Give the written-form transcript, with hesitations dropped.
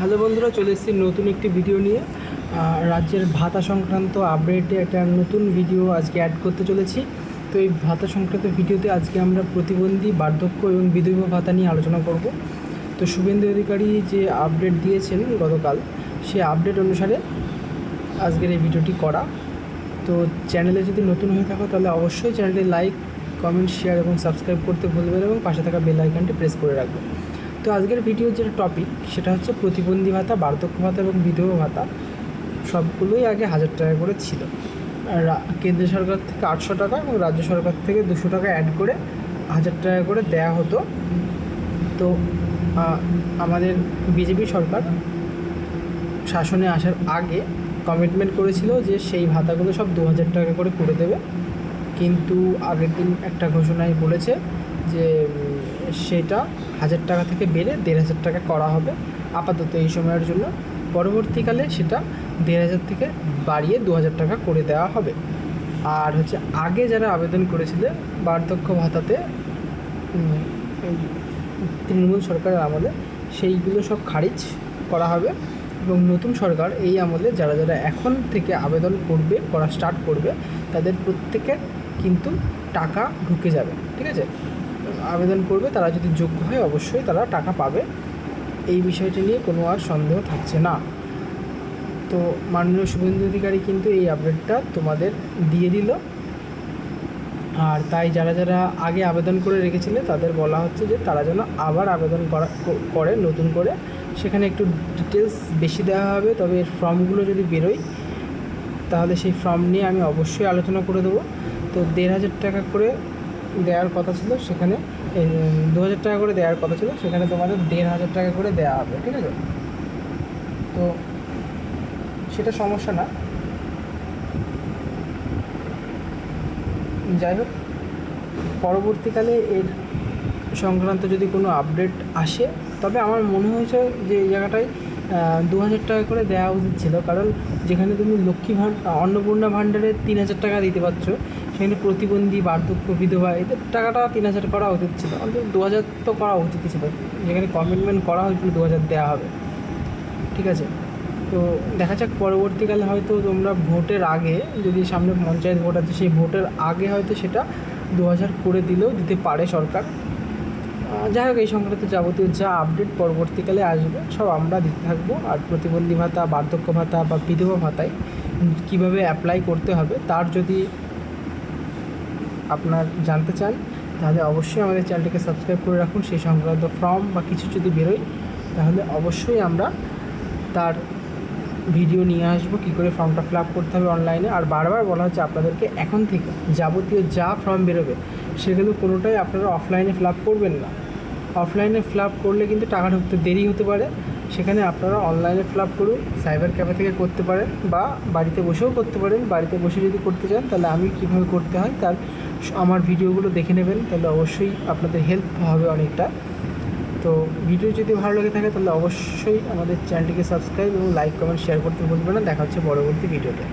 Hello বন্ধুরা, চলে এসেছি নতুন একটি ভিডিও নিয়ে। রাজ্যের ভাতা সংক্রান্ত আপডেটে একটা নতুন ভিডিও আজকে অ্যাড করতে চলেছি। তো এই ভাতা সংক্রান্ত ভিডিওতে আজকে আমরা প্রতিবন্ধী, বার্ধক্য এবং বিধবা ভাতা নিয়ে আলোচনা করব। তো শুভেন্দু অধিকারী যে আপডেট দিয়েছেন গতকাল, সেই আপডেট অনুসারে আজকের এই ভিডিওটি করা। তো চ্যানেলে যদি নতুন হয়ে থাকো তাহলে অবশ্যই চ্যানেলটি লাইক, কমেন্ট, শেয়ার এবং সাবস্ক্রাইব করতে ভুলবেন এবং পাশে থাকা বেল আইকনটি প্রেস করে রাখবেন। তো আজকের ভিডিওর যেটা টপিক সেটা হচ্ছে প্রতিবন্ধী ভাতা, বার্ধক্য ভাতা এবং বিধবা ভাতা সবগুলোই আগে 1000 টাকা করে ছিল। কেন্দ্র সরকার থেকে 800 টাকা এবং রাজ্য সরকার থেকে 200 টাকা অ্যাড করে 1000 টাকা করে দেয়া হতো। তো আমাদের বিজেপি সরকার শাসনে আসার আগে কমিটমেন্ট করেছিল যে সেই ভাতাগুলো সব 2000 টাকা করে দেবে, কিন্তু আগের দিন একটা ঘোষণায় বলেছে যে সেটা 1000 টাকা থেকে বেড়ে 1500 টাকা করা হবে আপাতত এই সময়ের জন্য। পরবর্তীকালে সেটা 1500 থেকে বাড়িয়ে 2000 টাকা করে দেওয়া হবে। আর হচ্ছে আগে যারা আবেদন করেছিলেন বার্ধক্য ভাতাতে তৃণমূল সরকারের আমলে, সেইগুলো সব খারিজ করা হবে এবং নতুন সরকার এই আমলে যারা যারা এখন থেকে আবেদন করা স্টার্ট করবে তাদের প্রত্যেকের কিন্তু টাকা ঢুকে যাবে। ঠিক আছে, আবেদন করবে তারা যদি যোগ্য হয় অবশ্যই তারা টাকা পাবে। এই বিষয়টি নিয়ে কোনো আর সন্দেহ থাকছে না। তো মাননীয় শুভেন্দু অধিকারী কিন্তু এই আপডেটটা তোমাদের দিয়ে দিল। আর তাই যারা যারা আগে আবেদন করে রেখেছিলে তাদের বলা হচ্ছে যে তারা যেন আবার আবেদন করে নতুন করে। সেখানে একটু ডিটেলস বেশি দেওয়া হবে, তবে এর ফর্মগুলো যদি বেরোয় তাহলে সেই ফর্ম নিয়ে আমি অবশ্যই আলোচনা করে দেবো। তো 1500 টাকা করে দেওয়ার কথা ছিল, সেখানে 2000 টাকা করে দেওয়ার কথা ছিল, সেখানে তোমাদের 1500 টাকা করে দেওয়া হবে। ঠিক আছে, তো সেটা সমস্যা না। যাই হোক, পরবর্তীকালে এর সংক্রান্ত যদি কোনো আপডেট আসে তবে আমার মনে হয়েছে যে এই জায়গাটায় 2000 টাকা করে দেওয়া উচিত ছিল, কারণ যেখানে তুমি লক্ষ্মী অন্নপূর্ণা ভাণ্ডারে 3000 টাকা দিতে পারছো, সেখানে প্রতিবন্ধী, বার্ধক্য, বিধবা এদের টাকাটা 3000 করা উচিত ছিল, অন্তত 2000 তো করা উচিত ছিল। যেখানে কমিটমেন্ট করা হয়েছিল 2000 দেওয়া হবে। ঠিক আছে, তো দেখা যাক পরবর্তীকালে হয়তো তোমরা ভোটের আগে, যদি সামনে পঞ্চায়েত ভোট আছে সেই ভোটের আগে হয়তো সেটা 2000 করে দিলেও দিতে পারে সরকার। যাই হোক, এই সংক্রান্ত যাবতীয় যা আপডেট পরবর্তীকালে আসবে সব আমরা দিতে থাকবো। আর প্রতিবন্ধী ভাতা, বার্ধক্য ভাতা বা বিধবা ভাতায় কীভাবে অ্যাপ্লাই করতে হবে তার যদি আপনার জানতে চান তাহলে অবশ্যই আমাদের চ্যানেলটিকে সাবস্ক্রাইব করে রাখুন। সেই সংক্রান্ত ফর্ম বা কিছু যদি বেরোয় তাহলে অবশ্যই আমরা তার ভিডিও নিয়ে আসবো, কী করে ফর্মটা ফিল আপ করতে হবে অনলাইনে। আর বারবার বলা হচ্ছে আপনাদেরকে এখন থেকে যাবতীয় যা ফর্ম বেরোবে সেগুলো কোনোটাই আপনারা অফলাইনে ফিল আপ করবেন না। অফলাইনে ফিল আপ করলে কিন্তু টাকা ঢুকতে দেরি হতে পারে, সেখানে আপনারা অনলাইনে ফিল আপ করুন। সাইবার ক্যাফে থেকে করতে পারেন বা বাড়িতে বসেও করতে পারেন। বাড়িতে বসে যদি করতে চান তাহলে আমি কীভাবে করতে হয় তার আমার ভিডিওগুলো দেখে নেবেন, তাহলে অবশ্যই আপনাদের হেল্প হবে অনেকটা। তো ভিডিও যদি ভালো লেগে থাকে তাহলে অবশ্যই আমাদের চ্যানেলটিকে সাবস্ক্রাইব এবং লাইক, কমেন্ট, শেয়ার করতে ভুলবেন না। দেখা হচ্ছে পরবর্তী ভিডিওতে।